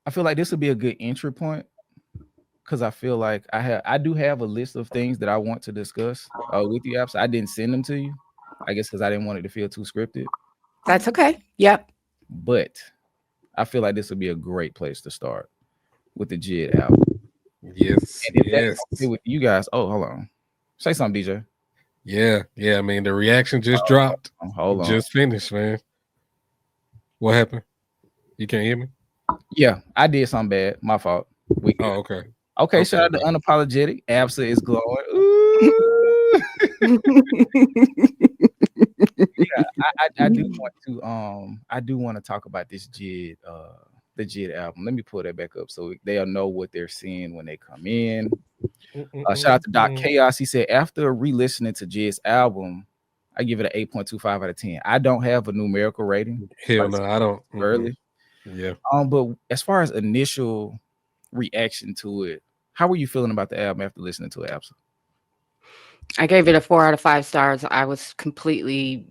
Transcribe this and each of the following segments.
I feel like this would be a good entry point because I feel like I do have a list of things that I want to discuss with you, apps. I didn't send them to you, I guess, because I didn't want it to feel too scripted. That's okay. Yep. But I feel like this would be a great place to start with the JID album. Yes, And if that's yes. okay with you guys, oh, hold on, say something, DJ. Yeah, yeah. I mean, the reaction just dropped. Hold on. Just finished, man. What happened? You can't hear me? Yeah, I did something bad. My fault. We good. Oh, okay. Okay, shout out to Unapologetic. Absa is glowing. Ooh. Yeah, I do want to talk about this JID the JID album. Let me pull that back up so they'll know what they're seeing when they come in. Shout out to Doc Chaos. He said after re-listening to JID's album, I give it an 8.25 out of 10. I don't have a numerical rating. Hell no, I don't. Early. Yeah. But as far as initial reaction to it, how were you feeling about the album after listening to it, Absa? I gave it a 4 out of 5 stars. I was completely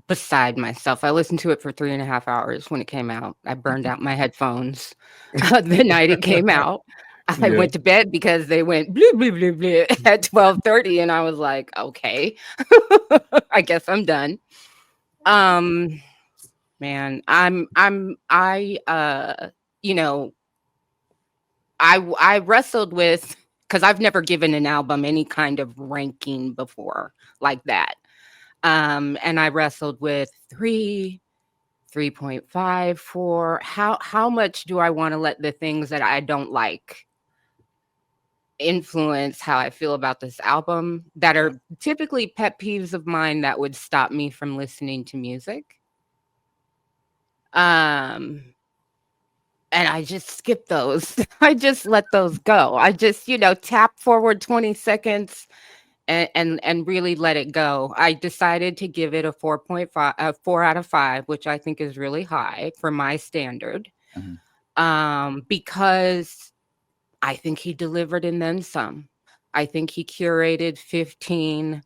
beside myself. I listened to it for 3.5 hours when it came out. I burned out my headphones the night it came out. I went to bed because they went blue, blue, blue, blue at 12:30, and I was like, okay, I guess I'm done. Man, I wrestled with, because I've never given an album any kind of ranking before like that. And I wrestled with 3.5, 4. How much do I want to let the things that I don't like influence how I feel about this album that are typically pet peeves of mine that would stop me from listening to music? And I just skip those. I just let those go. I just, tap forward 20 seconds and really let it go. I decided to give it a 4.5, 4 out of 5, which I think is really high for my standard. Because I think he delivered and then some. I think he curated 15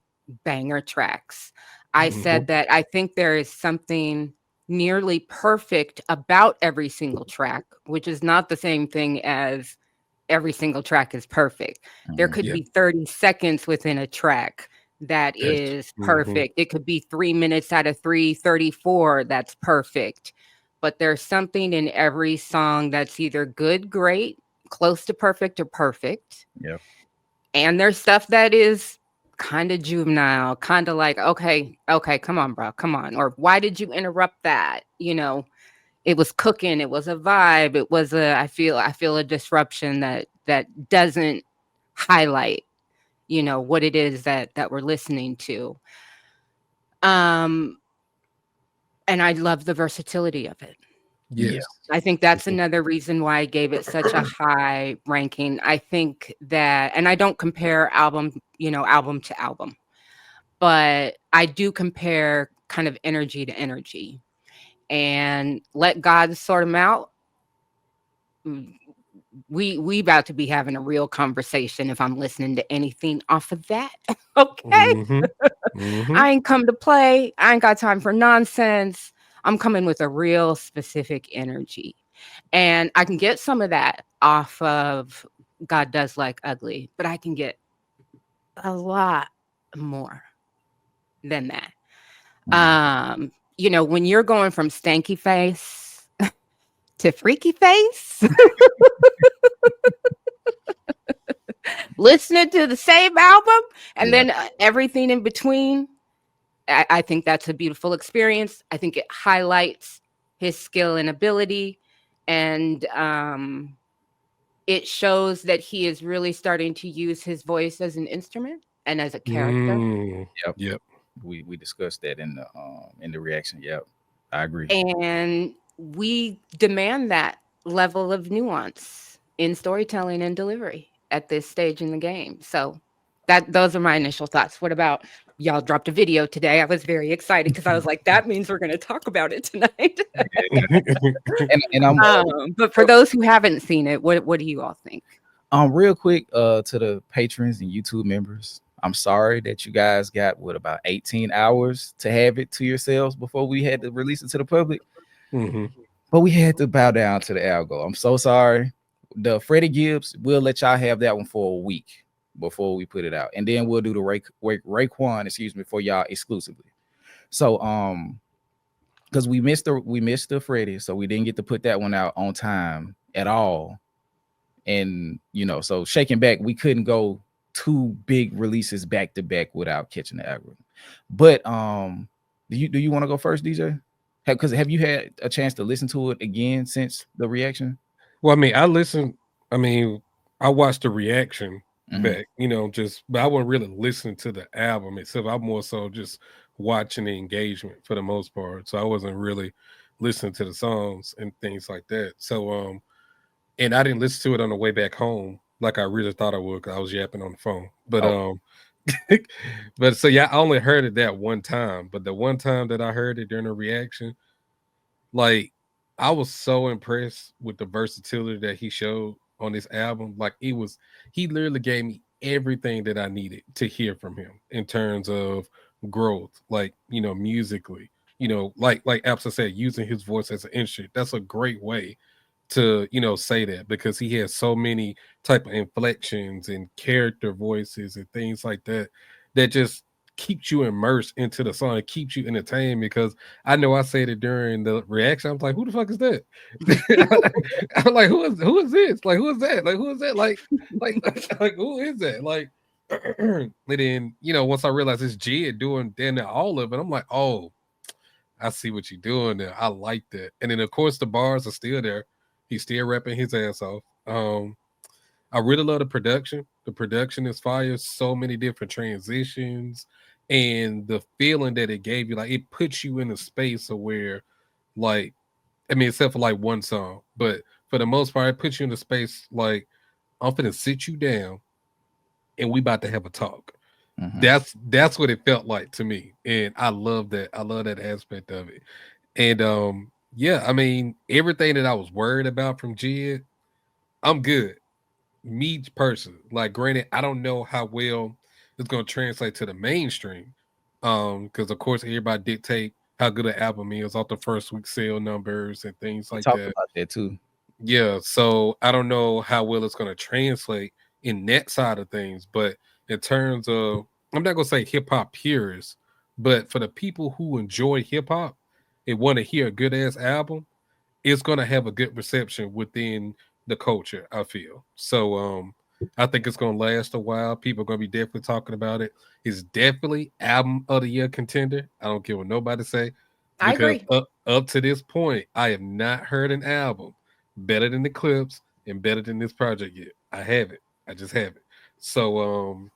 banger tracks. I said that I think there is something nearly perfect about every single track, which is not the same thing as every single track is perfect. There could be 30 seconds within a track that is perfect. It could be 3 minutes out of 3:34 that's perfect. But there's something in every song that's either good, great, close to perfect, or perfect. Yeah. And there's stuff that is kind of juvenile, kind of like, okay, come on, bro, come on. Or why did you interrupt that? It was cooking, it was a vibe, it was I feel a disruption that doesn't highlight, what it is that we're listening to. And I love the versatility of it. Yes. I think that's another reason why I gave it such a high ranking. I think that, and I don't compare album to album, but I do compare kind of energy to energy, and Let God Sort Them Out. We about to be having a real conversation if I'm listening to anything off of that. Okay. I ain't come to play. I ain't got time for nonsense. I'm coming with a real specific energy. And I can get some of that off of God Does Like Ugly, but I can get a lot more than that. When you're going from stanky face to freaky face, listening to the same album and then everything in between, I think that's a beautiful experience. I think it highlights his skill and ability, and it shows that he is really starting to use his voice as an instrument and as a character. Yep. We discussed that in the reaction. Yep, I agree. And we demand that level of nuance in storytelling and delivery at this stage in the game. So those are my initial thoughts. What about y'all? Dropped a video today. I was very excited because I was like, that means we're going to talk about it tonight. But for those who haven't seen it, what do you all think? Real quick, to the patrons and YouTube members, I'm sorry that you guys got about 18 hours to have it to yourselves before we had to release it to the public. but we had to bow down to the algo. I'm so sorry. The Freddie Gibbs, we'll let y'all have that one for a week before we put it out, and then we'll do the Raekwon, excuse me, for y'all exclusively. So because we missed the Freddie, so we didn't get to put that one out on time at all. And so shaking back, we couldn't go two big releases back to back without catching the algorithm. But do you want to go first, DJ? Because have you had a chance to listen to it again since the reaction? Well, I mean, I mean, I watched the reaction Mhm. back, but I wasn't really listening to the album itself. I'm more so just watching the engagement for the most part. So I wasn't really listening to the songs and things like that. So, and I didn't listen to it on the way back home like I really thought I would because I was yapping on the phone. But, Oh, but so yeah, I only heard it that one time. But the one time that I heard it during the reaction, like I was so impressed with the versatility that he showed on this album. Like he literally gave me everything that I needed to hear from him in terms of growth, like musically. Like Absa said, using his voice as an instrument. That's a great way to say that because he has so many type of inflections and character voices and things like that that just keeps you immersed into the song. It keeps you entertained because I know I said it during the reaction. I was like, "Who the fuck is that?" I'm like, "Who is this? Like, who is that? Like, who is that? Like, like who is that? Like." And then once I realized it's JID doing damn near all of it, I'm like, "Oh, I see what you're doing there. I like that." And then of course the bars are still there. He's still rapping his ass off. I really love the production. The production is fire. So many different transitions, and the feeling that it gave you, like it puts you in a space of where, like, I mean, except for like one song, but for the most part, it puts you in a space like I'm gonna sit you down and we about to have a talk. mhm. That's what it felt like to me, and I love that. I love that aspect of it. And yeah, I mean, everything that I was worried about from JID, I'm good. Me person, like granted, I don't know how well it's gonna translate to the mainstream. Because of course everybody dictate how good an album is off the first week sale numbers and things We like talked that. about that too. Yeah, so I don't know how well it's gonna translate in that side of things, but in terms of I'm not gonna say hip hop purists, but for the people who enjoy hip hop and want to hear a good ass album, it's gonna have a good reception within the culture, I feel. So I think it's gonna last a while. People are gonna be definitely talking about it. It's definitely album of the year contender. I don't care what nobody say I because agree. up to this point, I have not heard an album better than the clips and better than this project yet. I haven't. I just haven't. So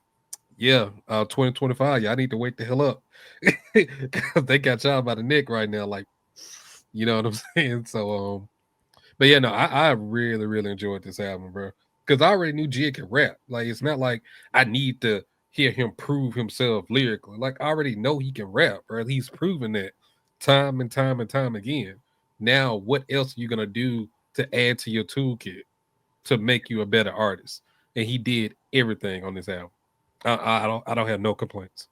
yeah, 2025, y'all need to wake the hell up. Because they got y'all by the neck right now, like you know what I'm saying? So but yeah, no, I really, really enjoyed this album, bro. Because I already knew Jid could rap. Like, it's not like I need to hear him prove himself lyrically. Like, I already know he can rap, bro. He's proven that time and time and time again. Now, what else are you gonna do to add to your toolkit to make you a better artist? And he did everything on this album. I don't have no complaints.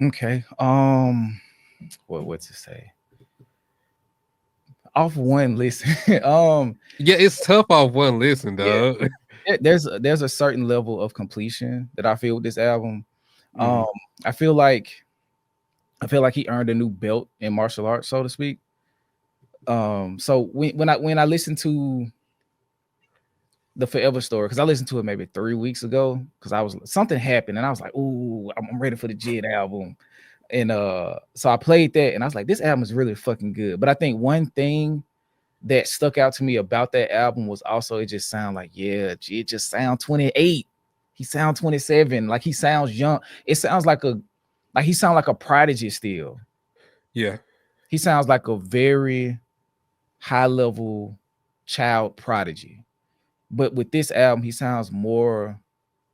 Okay. What's it say? Off one listen. Yeah, it's tough off one listen, Yeah. dog. There's a certain level of completion that I feel with this album. Um, Mhm. I feel like he earned a new belt in martial arts, so to speak. So when I listened to the Forever Story, because I listened to it maybe 3 weeks ago, because I was something happened and I was like, "Ooh, I'm ready for the JID album." And so I played that and I was like, "This album is really fucking good." But I think one thing that stuck out to me about that album was also it just sound like, yeah, it just sound 28. He sound 27. Like he sounds young. It sounds like he sound like a prodigy still. Yeah. He sounds like a very high level child prodigy. But with this album, he sounds more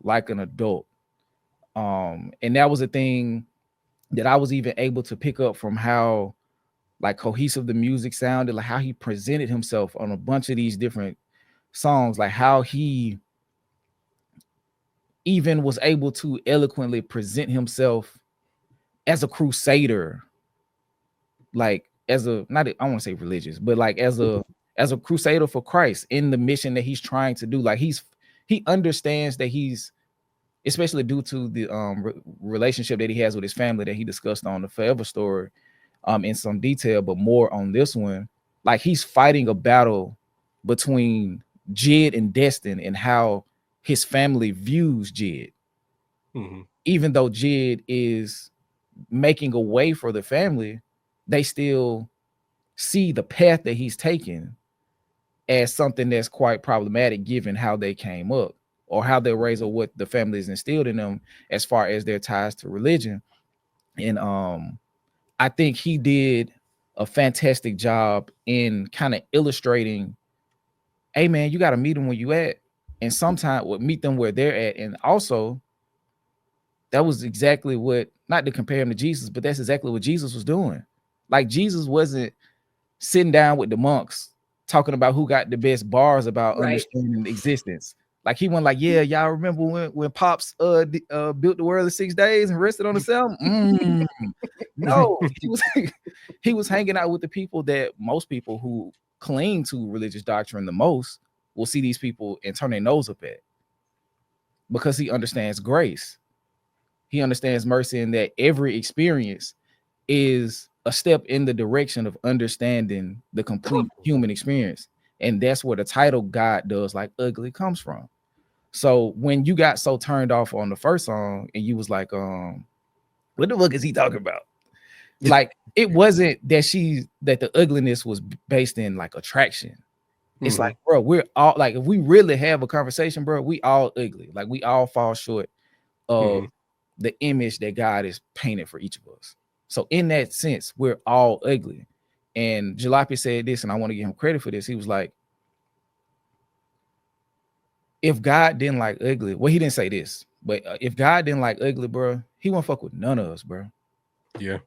like an adult. And that was a thing that I was even able to pick up from how like cohesive the music sounded, like how he presented himself on a bunch of these different songs, like how he even was able to eloquently present himself as a crusader, like as a not I want to say religious, but like as a crusader for Christ in the mission that he's trying to do. Like he understands that he's, especially due to the relationship that he has with his family that he discussed on the Forever Story in some detail, but more on this one. Like he's fighting a battle between JID and Destin and how his family views JID. Even though JID is making a way for the family, they still see the path that he's taking as something that's quite problematic given how they came up or how they raised or what the family is instilled in them as far as their ties to religion. And I think he did a fantastic job in kind of illustrating, hey man, you got to meet them where you at, and sometimes meet them where they're at. And also that was exactly what, not to compare him to Jesus, but that's exactly what Jesus was doing. Like Jesus wasn't sitting down with the monks talking about who got the best bars about understanding existence. Like he went like, yeah, y'all remember when Pops built the world in 6 days and rested on the 7th? No, he was hanging out with the people that most people who cling to religious doctrine the most will see these people and turn their nose up at, because he understands grace. He understands mercy, and that every experience is a step in the direction of understanding the complete human experience. And that's where the title God Does Like Ugly comes from. So when you got so turned off on the first song and you was like, what the fuck is he talking about? Like, it wasn't that the ugliness was based in like attraction. It's like, bro, we're all like, if we really have a conversation, bro, we all ugly. Like we all fall short of the image that God is painted for each of us. So in that sense, we're all ugly. And Jalopy said this, and I want to give him credit for this. He was like, if God didn't like ugly, well, he didn't say this, but if God didn't like ugly, bro, he won't fuck with none of us, bro. Yeah.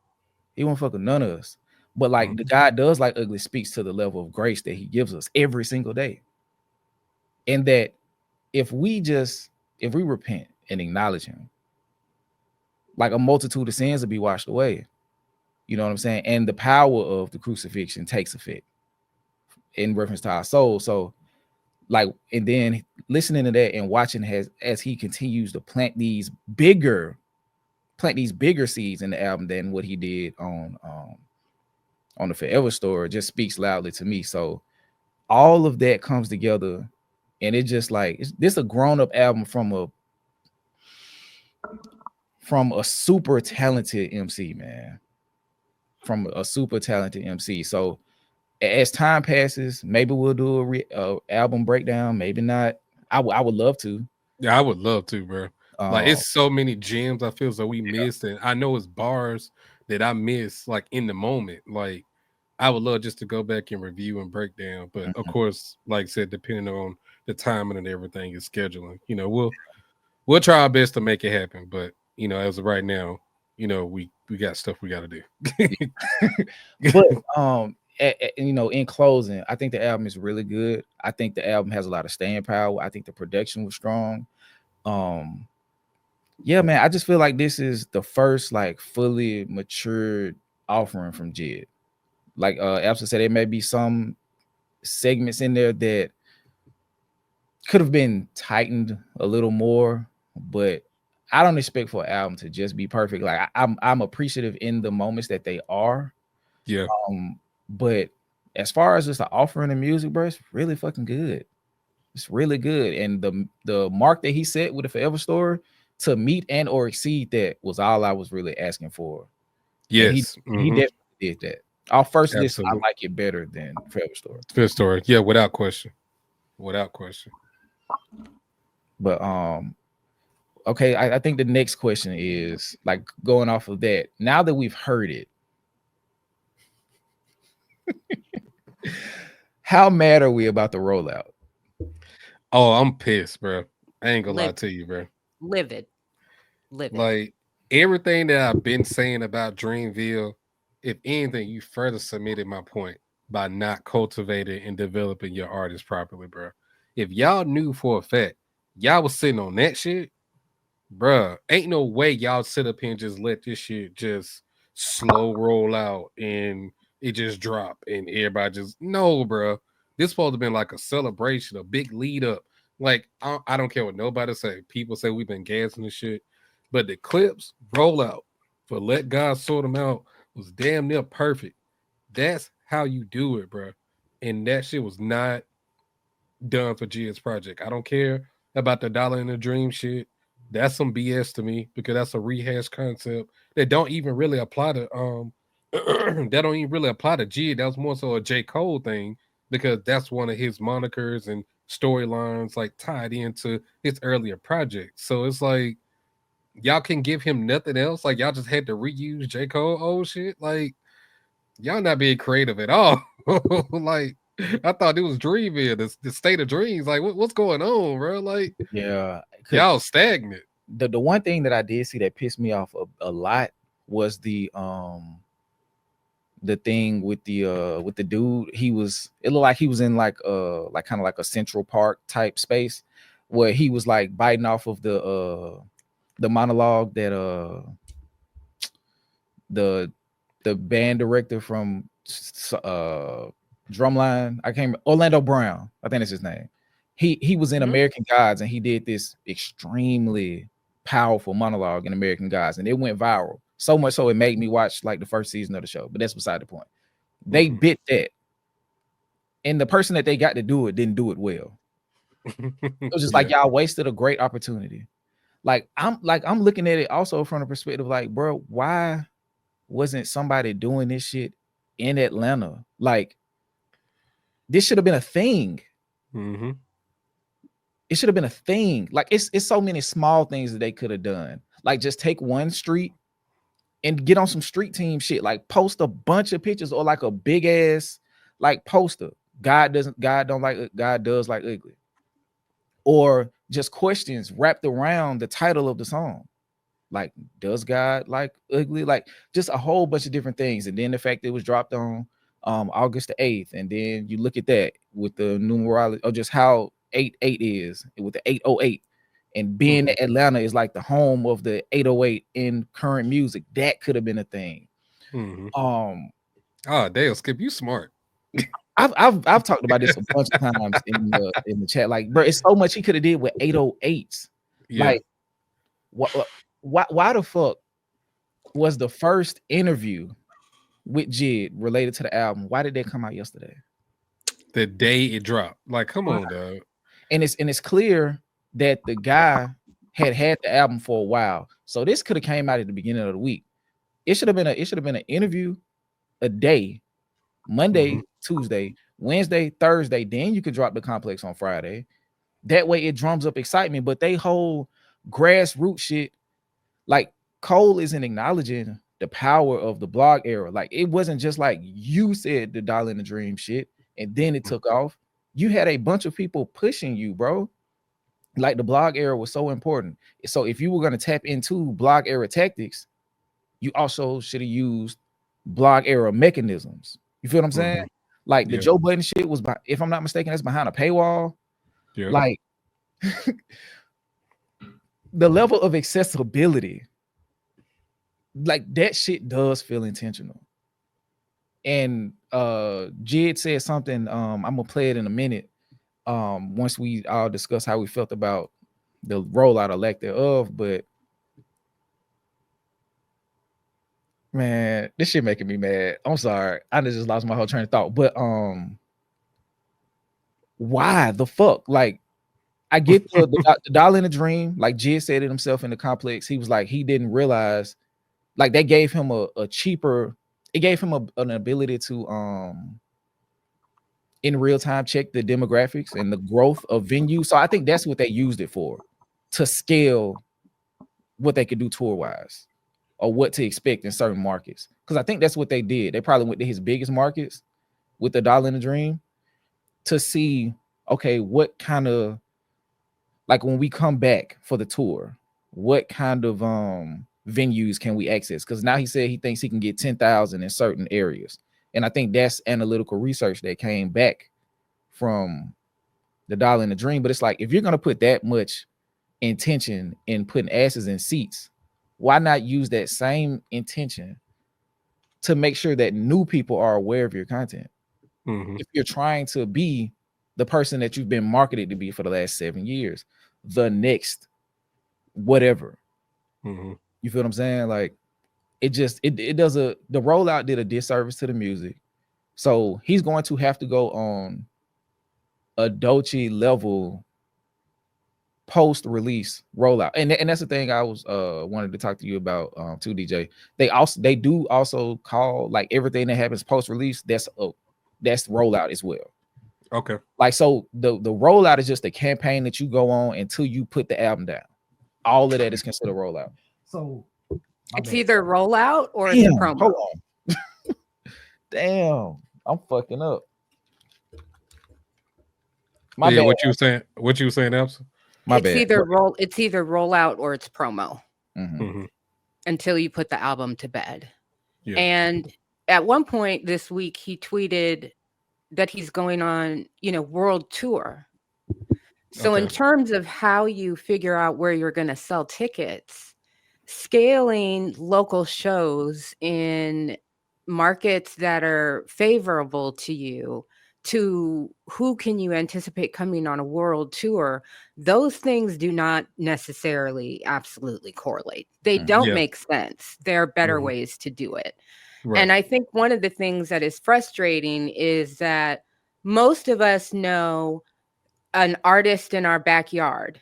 He won't fuck with none of us. But like the God Does Like Ugly speaks to the level of grace that he gives us every single day. And that if we repent and acknowledge him, like a multitude of sins will be washed away. You know what I'm saying? And the power of the crucifixion takes effect in reference to our soul. So like, and then listening to that and watching as he continues to plant these bigger seeds in the album than what he did on the Forever Story just speaks loudly to me. So all of that comes together, and it just like, this a grown-up album from a super talented MC, man. From a super talented MC. So as time passes, maybe we'll do a album breakdown, maybe not. I would love to. Yeah, I would love to, bro. Like, it's so many gems I feel so we missed, and I know it's bars that I miss like in the moment. Like, I would love just to go back and review and break down, but of course, like I said, depending on the timing and everything is scheduling, you know, we'll try our best to make it happen. But you know, as of right now, you know, we got stuff we got to do. But you know, in closing, I think the album is really good. I think the album has a lot of staying power. I think the production was strong. Yeah, man, I just feel like this is the first like fully matured offering from JID. Like Absa said, there may be some segments in there that could have been tightened a little more, but I don't expect for an album to just be perfect. Like I'm appreciative in the moments that they are. Yeah. But as far as just the offering of music, bro, it's really fucking good. It's really good. And the mark that he set with the Forever Story to meet and or exceed that was all I was really asking for. Yes. And he definitely did that. Our first listen, I Absolutely. like it better than Forever Story. Forever Story. Yeah, without question. Without question. But okay, I think the next question is like going off of that. Now that we've heard it, how mad are we about the rollout? Oh, I'm pissed, bro. I ain't gonna lie to you, bro. Livid. Like everything that I've been saying about Dreamville, if anything, you further submitted my point by not cultivating and developing your artist properly, bro. If y'all knew for a fact y'all was sitting on that shit, bro, ain't no way y'all sit up here and just let this shit just slow roll out and it just dropped and everybody just no, bro. This supposed to been like a celebration, a big lead up. Like I don't care what nobody say. People say we've been gassing this shit, but the clips roll out for Let God Sort Them Out was damn near perfect. That's how you do it, bro. And that shit was not done for JID's project. I don't care about the dollar in the dream shit. That's some BS to me because that's a rehash concept that don't even really apply to that don't even really apply to JID. That was more so a J. Cole thing because that's one of his monikers and storylines like tied into his earlier projects. So it's like y'all can give him nothing else. Like y'all just had to reuse J. Cole old shit. Like y'all not being creative at all. Like I thought it was Dreamville, the state of dreams. Like what's going on, bro? Like Yeah, y'all stagnant. The one thing that I did see that pissed me off a lot was the thing with the dude. It looked like he was in like kind of like a Central Park type space where he was like biting off of the monologue that the band director from Drumline, I can't remember, Orlando Brown, I think that's his name. He was in American Gods and he did this extremely powerful monologue in American Gods and it went viral. So much so it made me watch like the first season of the show, but that's beside the point. They bit that. And the person that they got to do it didn't do it well. It was just like y'all wasted a great opportunity. Like I'm looking at it also from the perspective like, bro, why wasn't somebody doing this shit in Atlanta? Like this should have been a thing. It should have been a thing. Like it's so many small things that they could have done. Like just take one street and get on some street team shit. Like post a bunch of pictures or like a big ass like poster. God does like ugly. Or just questions wrapped around the title of the song. Like, does God like ugly? Like just a whole bunch of different things. And then the fact that it was dropped on August the 8th. And then you look at that with the numerology or just how 8/8 is with the 808. And being that Atlanta is like the home of the 808 in current music, that could have been a thing. Oh, damn, Skip, you smart. I've talked about this a bunch of times in the chat. Like, bro, it's so much he could have did with 808s. Yeah. Like, why the fuck was the first interview with JID related to the album? Why did that come out yesterday? The day it dropped. Like, come on, dog. And it's clear that the guy had the album for a while. So this could have came out at the beginning of the week. It should have been an interview a day, Monday, Tuesday, Wednesday, Thursday. Then you could drop the Complex on Friday. That way it drums up excitement. But they whole grassroots shit, like Cole isn't acknowledging the power of the blog era. Like it wasn't just like you said the Dollar in the Dream shit and then it took off. You had a bunch of people pushing you, bro. Like the blog era was so important. So if you were going to tap into blog era tactics, you also should have used blog era mechanisms. You feel what I'm saying? Like the Joe Budden shit was, if I'm not mistaken, that's behind a paywall. Like the level of accessibility, like that shit does feel intentional. And JID said something. I'm gonna play it in a minute. Once we all discuss how we felt about the rollout or lack thereof, but man, this shit making me mad. I'm sorry. I just lost my whole train of thought. But why the fuck? Like, I get the Dollar in the Dream. Like JID said it himself in the Complex. He was like, he didn't realize, like that gave him a cheaper, it gave him an ability to in real time check the demographics and the growth of venues. So I think that's what they used it for, to scale what they could do tour wise or what to expect in certain markets. Because I think that's what they did. They probably went to his biggest markets with the Dollar in the Dream to see, okay, what kind of, like when we come back for the tour, what kind of venues can we access? Because now he said he thinks he can get 10,000 in certain areas. And I think that's analytical research that came back from the Dollar in the Dream. But it's like, if you're going to put that much intention in putting asses in seats, why not use that same intention to make sure that new people are aware of your content. Mhm. If you're trying to be the person that you've been marketed to be for the last 7 years, the next whatever. Mhm. You feel what I'm saying? Like it does the rollout did a disservice to the music. So he's going to have to go on a Dolce level post-release rollout. And that's the thing I was wanted to talk to you about too, DJ. They do also call like everything that happens post-release, that's rollout as well. Okay. Like so the rollout is just a campaign that you go on until you put the album down. All of that is considered rollout. So it's either rollout or damn, it's promo. hold on. Damn, I'm fucking up. My bad. What you were saying? What you were saying, Elsa? My bad. It's either rollout or it's promo Mhm. until you put the album to bed. Yeah. And at one point this week, he tweeted that he's going on, world tour. So in terms of how you figure out where you're going to sell tickets, scaling local shows in markets that are favorable to you, to who can you anticipate coming on a world tour, those things do not necessarily absolutely correlate. They don't make sense. There are better ways to do it. Right. And I think one of the things that is frustrating is that most of us know an artist in our backyard.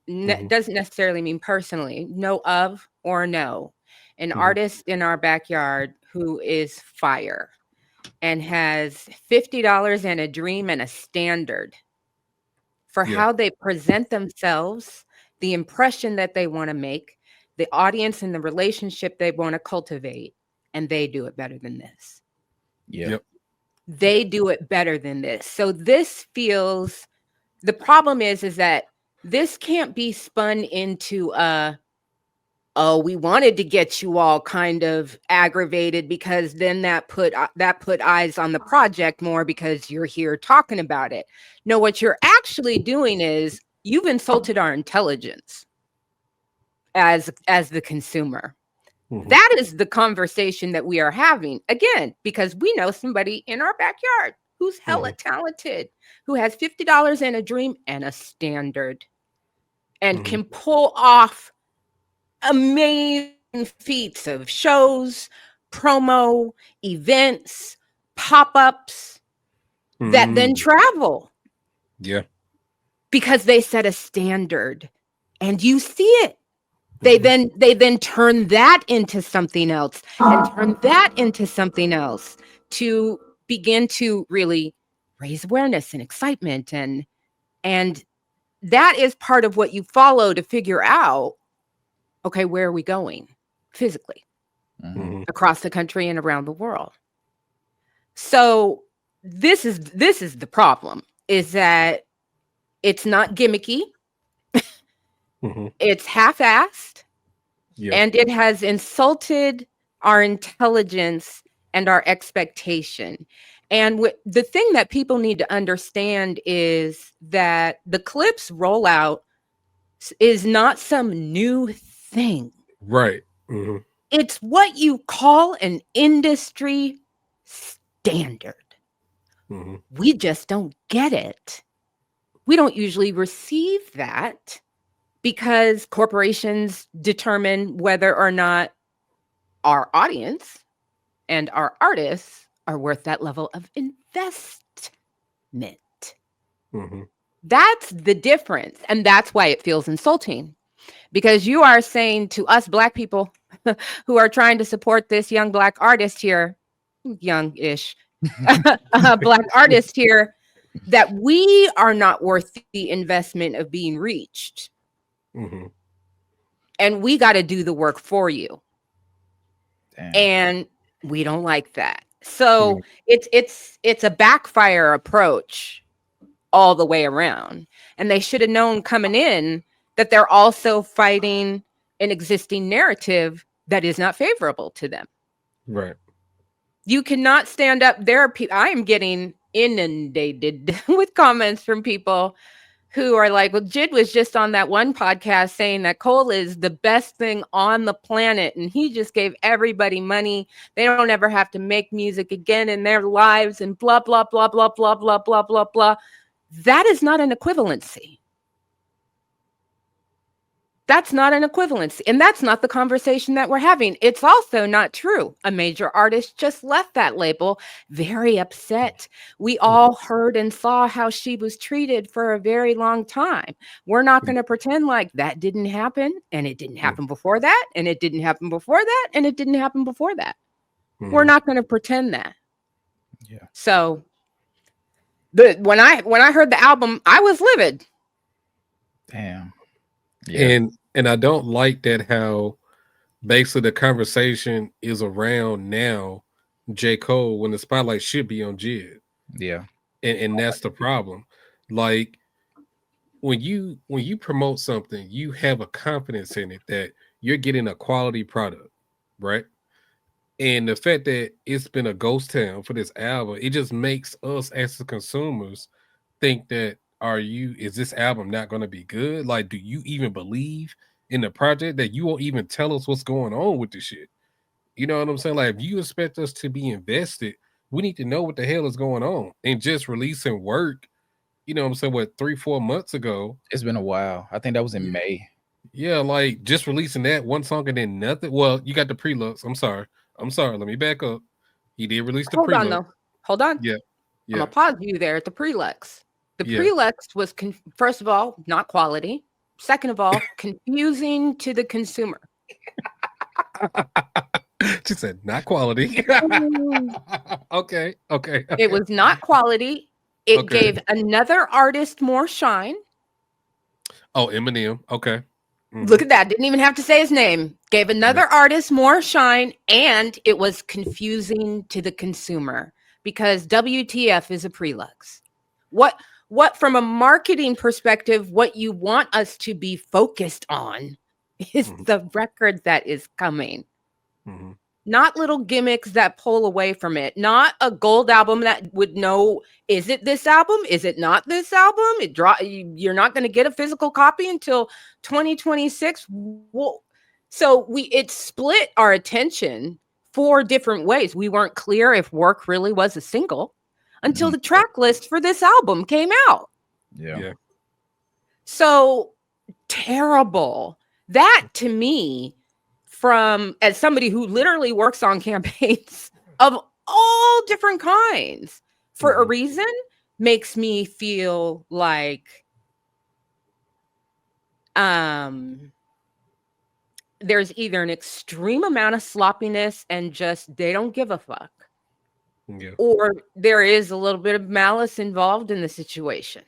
Doesn't necessarily mean personally, know of or know an artist in our backyard who is fire and has $50 and a dream and a standard for how they present themselves, the impression that they want to make, the audience and the relationship they want to cultivate, and they do it better than this. Yep. They do it better than this. So this feels, the problem is that this can't be spun into oh, we wanted to get you all kind of aggravated because then that put eyes on the project more because you're here talking about it. No, what you're actually doing is you've insulted our intelligence as the consumer. That is the conversation that we are having, again, because we know somebody in our backyard who's hella talented, who has $50 and a dream and a standard and can pull off amazing feats of shows, promo, events, pop-ups that then travel. Yeah. Because they set a standard and you see it. They then turn that into something else and turn that into something else to begin to really raise awareness and excitement. And that is part of what you follow to figure out, okay, where are we going physically across the country and around the world? So this is the problem, is that it's not gimmicky. It's half-assed. And it has insulted our intelligence and our expectation. And the thing that people need to understand is that the Clips rollout is not some new thing. Right. It's what you call an industry standard. We just don't get it. We don't usually receive that because corporations determine whether or not our audience and our artists are worth that level of investment. That's the difference. And that's why it feels insulting, because you are saying to us Black people who are trying to support this young Black artist here, young-ish Black artist here, that we are not worth the investment of being reached. And we got to do the work for you. Damn. And we don't like that. So it's a backfire approach all the way around. And they should have known coming in that they're also fighting an existing narrative that is not favorable to them. Right. You cannot stand up. There are people, I am getting inundated with comments from people who are like, well, JID was just on that one podcast saying that coal is the best thing on the planet. And he just gave everybody money. They don't ever have to make music again in their lives and blah, blah, blah, blah, blah, blah, blah, blah, blah. That is not an equivalency. That's not an equivalency. And that's not the conversation that we're having. It's also not true. A major artist just left that label very upset. We all heard and saw how she was treated for a very long time. We're not going to pretend like that didn't happen, and it didn't happen before that, and it didn't happen before that, and it didn't happen before that. We're not going to pretend that. Yeah. So when I heard the album, I was livid. Damn. Yeah. And I don't like that how basically the conversation is around now J. Cole when the spotlight should be on JID. Yeah. And that's the problem. Like when you promote something, you have a confidence in it that you're getting a quality product, right? And the fact that it's been a ghost town for this album, it just makes us as the consumers think that is this album not going to be good? Like, do you even believe in the project that you won't even tell us what's going on with this shit? You know what I'm saying? Like, if you expect us to be invested, we need to know what the hell is going on. And just releasing work, you know what I'm saying, what, 3-4 months ago? It's been a while. I think that was in May. Yeah, like just releasing that one song and then nothing. Well, you got the pre-looks. I'm sorry. Let me back up. He did release the pre-lux. Hold on, though. Hold on. Yeah. I'm going to pause you there at the pre-lux. The pre-lux was, first of all, not quality. Second of all, confusing to the consumer. She said, not quality. Okay. It was not quality. It gave another artist more shine. Oh, Eminem. Okay. Look at that. Didn't even have to say his name. Gave another artist more shine, and it was confusing to the consumer because WTF is a pre-lux. What from a marketing perspective, what you want us to be focused on is the record that is coming. Not little gimmicks that pull away from it. Not a gold album that would know, is it this album? Is it not this album? You're not going to get a physical copy until 2026. So it split our attention 4 different ways. We weren't clear if Work really was a single until the track list for this album came out. Yeah. So terrible. That to me, as somebody who literally works on campaigns of all different kinds for a reason, makes me feel like there's either an extreme amount of sloppiness and just they don't give a fuck. Yeah. Or there is a little bit of malice involved in the situation.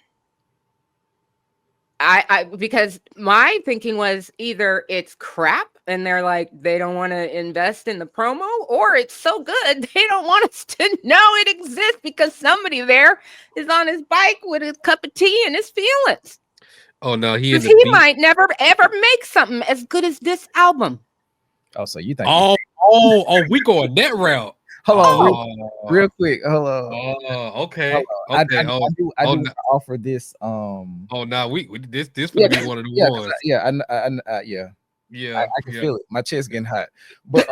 Because my thinking was either it's crap and they're like, they don't want to invest in the promo, or it's so good they don't want us to know it exists because somebody there is on his bike with his cup of tea and his feelings. Oh no, he might never ever make something as good as this album. Oh, so you think? Oh, we going that route. Hold on, real quick. Hold on. Oh, okay. I do want to offer this. Oh, now this would be one of the ones. I can feel it. My chest getting hot. But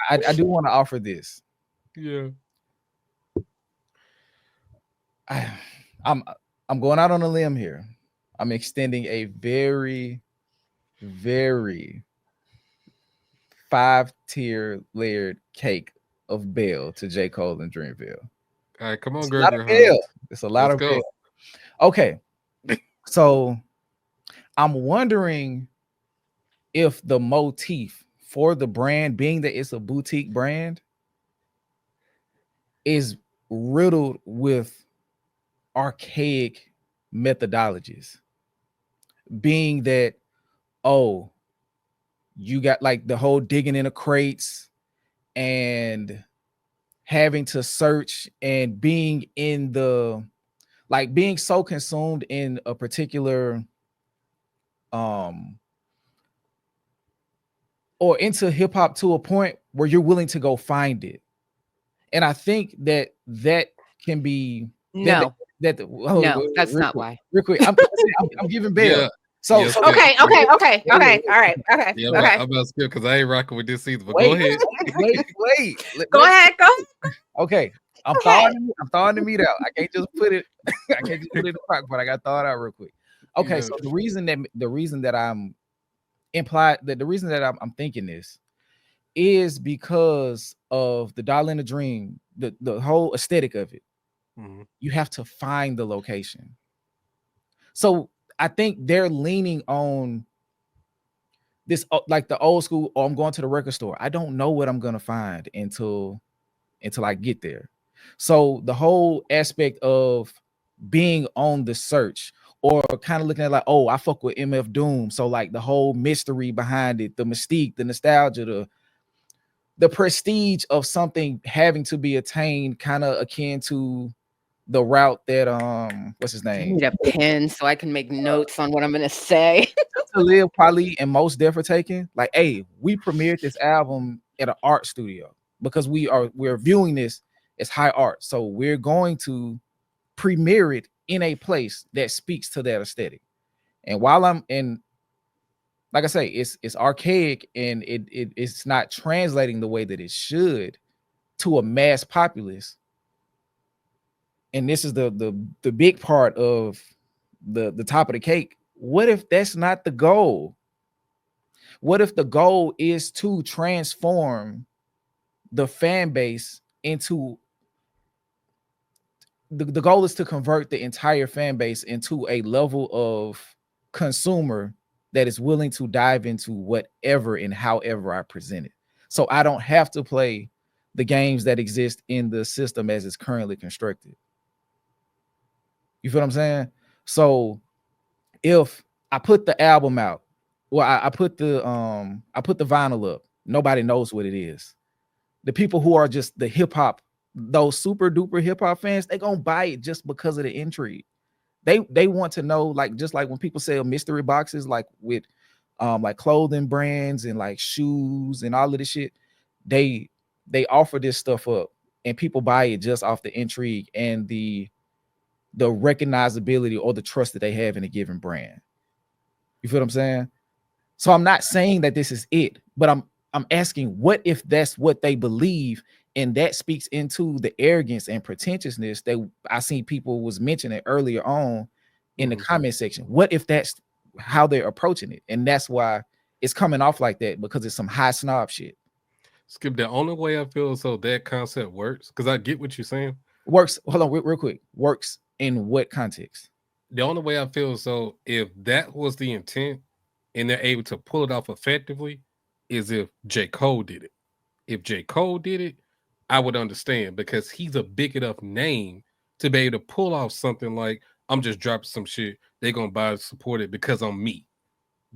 I do want to offer this. Yeah. I'm going out on a limb here. I'm extending a very, very 5-tier layered cake of bail to J. Cole and Dreamville. All right, come on, girl. It's a lot of bail. Okay, so I'm wondering if the motif for the brand, being that it's a boutique brand, is riddled with archaic methodologies. Being that, you got like the whole digging in the crates and having to search and being being so consumed in a particular or into hip hop to a point where you're willing to go find it. And I think that can be that No, that's not why. Real quick. I'm giving bail. Yeah. So, Yes, so yes. Okay. All right. Okay. Yeah, Okay. I'm about to skip because I ain't rocking with this either. But go ahead. wait. Go ahead. Go. Okay. I'm thawing the meat out. I can't just put it in the crock, but I got to thaw it out real quick. Okay, Yeah. so the reason that I'm thinking this is because of the Dollar in the Dream, the whole aesthetic of it. Mhm. You have to find the location. So I think they're leaning on this, like the old school. Oh, I'm going to the record store. I don't know what I'm gonna find until I get there. So the whole aspect of being on the search, or kind of looking at like, oh, I fuck with MF Doom. So like the whole mystery behind it, the mystique, the nostalgia, the prestige of something having to be attained, kind of akin to the route that what's his I name? need a pen so I can make notes on what I'm gonna say. To Live probably and Most Def are taking. Like, hey, we premiered this album at an art studio because we're viewing this as high art. So we're going to premiere it in a place that speaks to that aesthetic. And while I'm in, like I say, it's archaic and it's not translating the way that it should to a mass populace. And this is the big part of the top of the cake. What if that's not the goal? What if the goal is to transform the fan base into the goal is to convert the entire fan base into a level of consumer that is willing to dive into whatever and however I present it. So I don't have to play the games that exist in the system as it's currently constructed. You feel what I'm saying? So if I put the album out, well, I put the vinyl up, nobody knows what it is. The people who are just the hip hop, those super duper hip hop fans, they gonna buy it just because of the intrigue. They want to know, like, just like when people sell mystery boxes, like with like clothing brands and like shoes and all of this shit, they offer this stuff up and people buy it just off the intrigue and the recognizability or the trust that they have in a given brand. You feel what I'm saying? So I'm not saying that this is it, but I'm asking, what if that's what they believe, and that speaks into the arrogance and pretentiousness that I seen people was mentioning earlier on in the comment section. What if that's how they're approaching it, and that's why it's coming off like that, because it's some high snob shit. Skip, the only way I feel so that concept works, because I get what you're saying. Works. Hold on, real quick. Works in what context? The only way I feel so, if that was the intent and they're able to pull it off effectively, is if J. Cole did it. If J. Cole did it, I would understand, because he's a big enough name to be able to pull off something like, I'm just dropping some shit, they're gonna buy and support it because I'm me.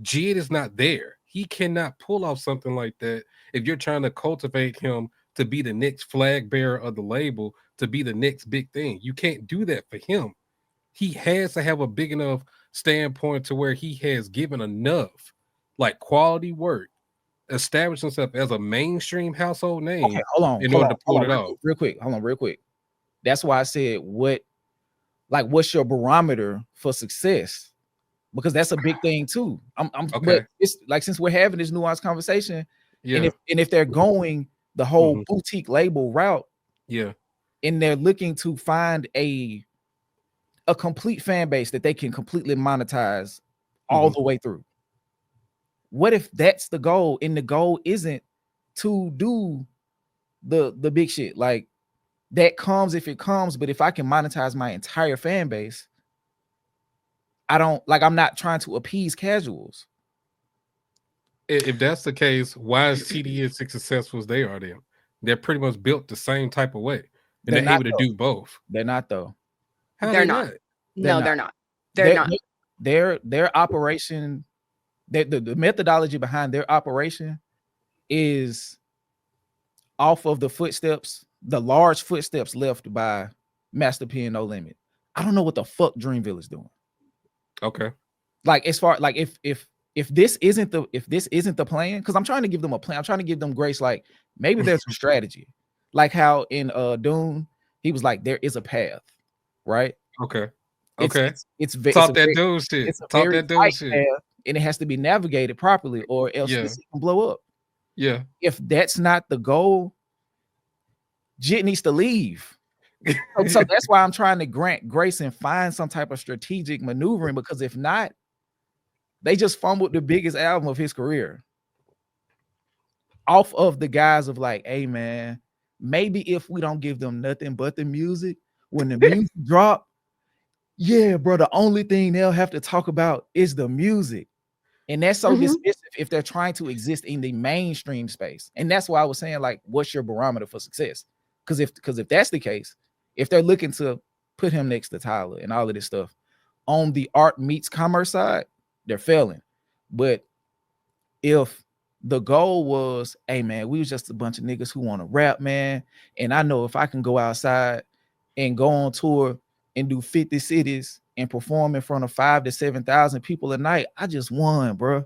JID is not there. He cannot pull off something like that if you're trying to cultivate him to be the next flag bearer of the label, to be the next big thing. You can't do that for him. He has to have a big enough standpoint to where he has given enough like quality work, established himself as a mainstream household name. Okay, hold on, in order to pull it off. Real quick. That's why I said, what's your barometer for success? Because that's a big thing too. Okay. But it's like, since we're having this nuanced conversation, Yeah. and if they're going the whole boutique label route, Yeah. and they're looking to find a complete fan base that they can completely monetize all the way through. What if that's the goal, and the goal isn't to do the big shit? Like, that comes if it comes, but if I can monetize my entire fan base, I'm not trying to appease casuals. If that's the case, why is TDS as successful as they are then? They're pretty much built the same type of way, and they're able to do both. They're not, though. How They're they not. not? No, they're not. They're not. Their operation, the methodology behind their operation is off of the footsteps, the large footsteps left by Master P and No Limit. I don't know what the fuck Dreamville is doing. Okay. Like, as far like, if this isn't the plan, because I'm trying to give them a plan, I'm trying to give them grace. Like, maybe there's a strategy, like how in Dune he was like, there is a path, right? Okay. It's Okay. it's Talk a that very dude shit. it's a Talk very that dude tight shit. path, and it has to be navigated properly, or else Yeah. this can blow up. Yeah. If that's not the goal, JID needs to leave. So that's why I'm trying to grant grace and find some type of strategic maneuvering, because if not, they just fumbled the biggest album of his career off of the guise of like, hey man, maybe if we don't give them nothing but the music, when the music drop, yeah, bro, the only thing they'll have to talk about is the music. And that's so dismissive if they're trying to exist in the mainstream space. And that's why I was saying, like, what's your barometer for success? Because if that's the case, if they're looking to put him next to Tyler and all of this stuff on the art meets commerce side, they're failing. But if the goal was, hey man, we was just a bunch of niggas who want to rap, man, and I know if I can go outside and go on tour and do 50 cities and perform in front of 5,000 to 7,000 people a night, I just won, bro.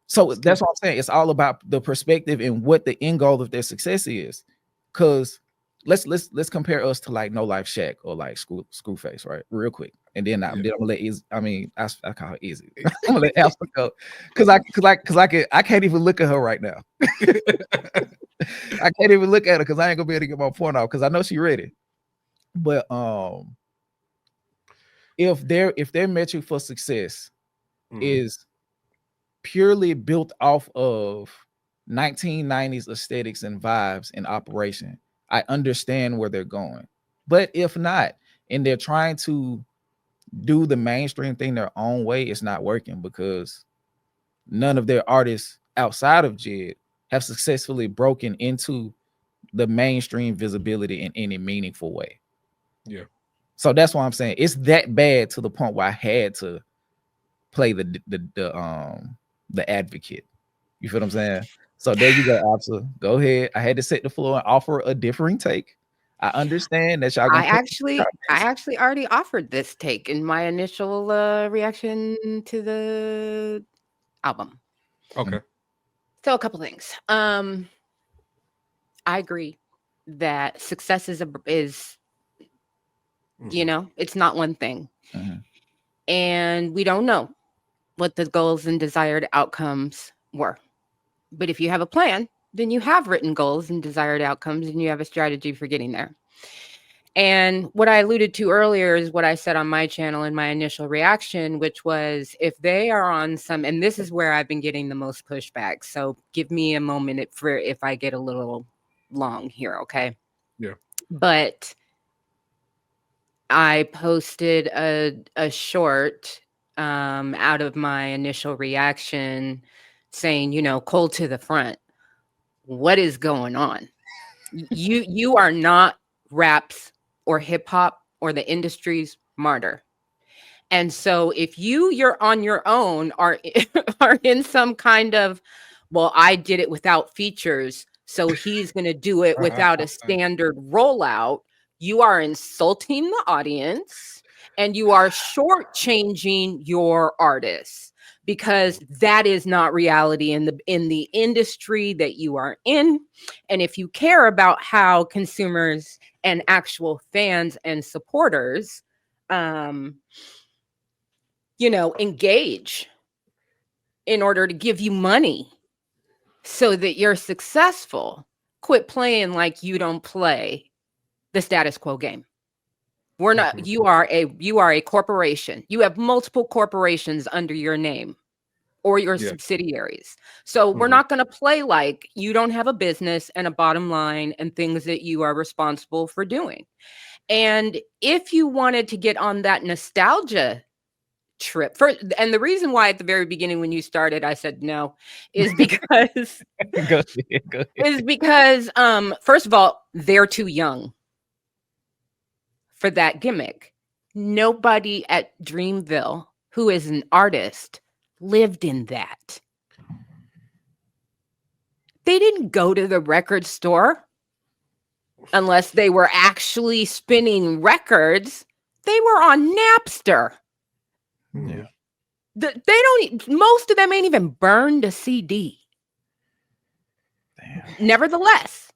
So that's what I'm saying. It's all about the perspective and what the end goal of their success is. Cause let's compare us to like No Life Shack or like Screwface, right? Real quick. And then I'm gonna let Izzy, I call her Izzy. I'm gonna let Alpha go. Cause I can't even look at her right now. I can't even look at her because I ain't gonna be able to get my point off because I know she ready. But if their metric for success is purely built off of 1990s aesthetics and vibes and operation, I understand where they're going. But if not, and they're trying to do the mainstream thing their own way, it's not working because none of their artists outside of JID have successfully broken into the mainstream visibility in any meaningful way. Yeah. So that's why I'm saying it's that bad to the point where I had to play the advocate. You feel what I'm saying? So there you go, Absa. Go ahead. I had to set the floor and offer a differing take. I understand that y'all gonna I actually already offered this take in my initial reaction to the album. Okay. So a couple things. I agree that success is you know, it's not one thing. And we don't know what the goals and desired outcomes were. But if you have a plan, then you have written goals and desired outcomes and you have a strategy for getting there. And what I alluded to earlier is what I said on my channel in my initial reaction, which was if they are on some, and this is where I've been getting the most pushback. So give me a moment for if I get a little long here, okay? Yeah. But I posted a short out of my initial reaction saying, you know, cold to the front. What is going on? You are not raps or hip hop or the industry's martyr. And so if you're on your own are in some kind of, well, I did it without features, so he's going to do it without a standard rollout, you are insulting the audience and you are shortchanging your artists because that is not reality in the industry that you are in. And if you care about how consumers and actual fans and supporters you know, engage in order to give you money so that you're successful, quit playing like you don't play the status quo game. We're not, you are a corporation. You have multiple corporations under your name or your subsidiaries. So we're not going to play like you don't have a business and a bottom line and things that you are responsible for doing. And if you wanted to get on that nostalgia trip and the reason why at the very beginning when you started I said no is because go ahead. is because first of all, they're too young for that gimmick. Nobody at Dreamville who is an artist lived in that. They didn't go to the record store unless they were actually spinning records. They were on Napster. Yeah. Most of them ain't even burned a CD. Damn. Nevertheless,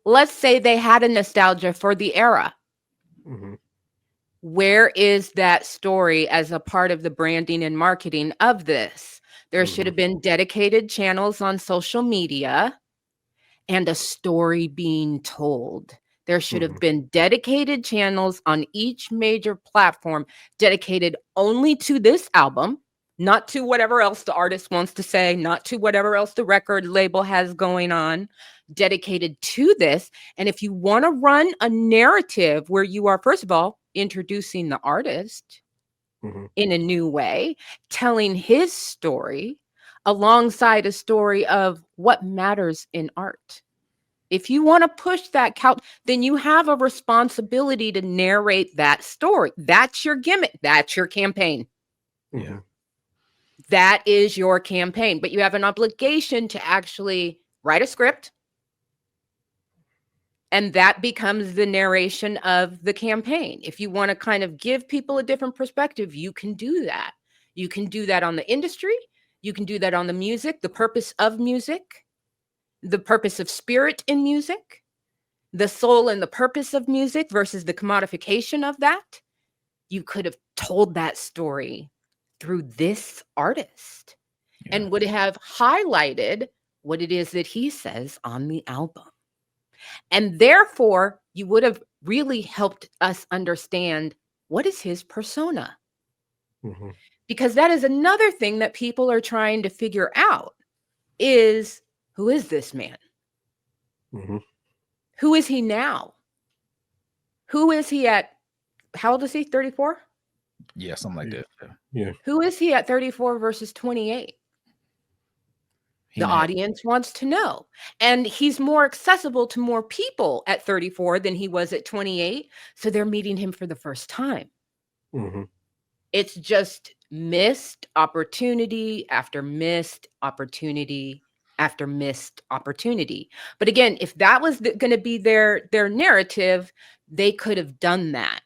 let's say they had a nostalgia for the era. Mhm. Where is that story as a part of the branding and marketing of this? There should have been dedicated channels on social media and a story being told. There should have been dedicated channels on each major platform dedicated only to this album, not to whatever else the artist wants to say, not to whatever else the record label has going on, dedicated to this. And if you want to run a narrative where you are, first of all, introducing the artist in a new way, telling his story alongside a story of what matters in art. If you want to push that couch, then you have a responsibility to narrate that story. That's your gimmick. That's your campaign. Yeah. That is your campaign. But you have an obligation to actually write a script. And that becomes the narration of the campaign. If you want to kind of give people a different perspective, you can do that. You can do that on the industry. You can do that on the music, the purpose of music, the purpose of spirit in music, the soul and the purpose of music versus the commodification of that. You could have told that story through this artist and would have highlighted what it is that he says on the album. And therefore, you would have really helped us understand what is his persona. Because that is another thing that people are trying to figure out is, who is this man? Who is he now? Who is he at, how old is he, 34? Yeah, something like that. Yeah. Who is he at 34 versus 28? The audience wants to know. And he's more accessible to more people at 34 than he was at 28. So they're meeting him for the first time. It's just missed opportunity after missed opportunity after missed opportunity. But again, if that was going to be their narrative, they could have done that.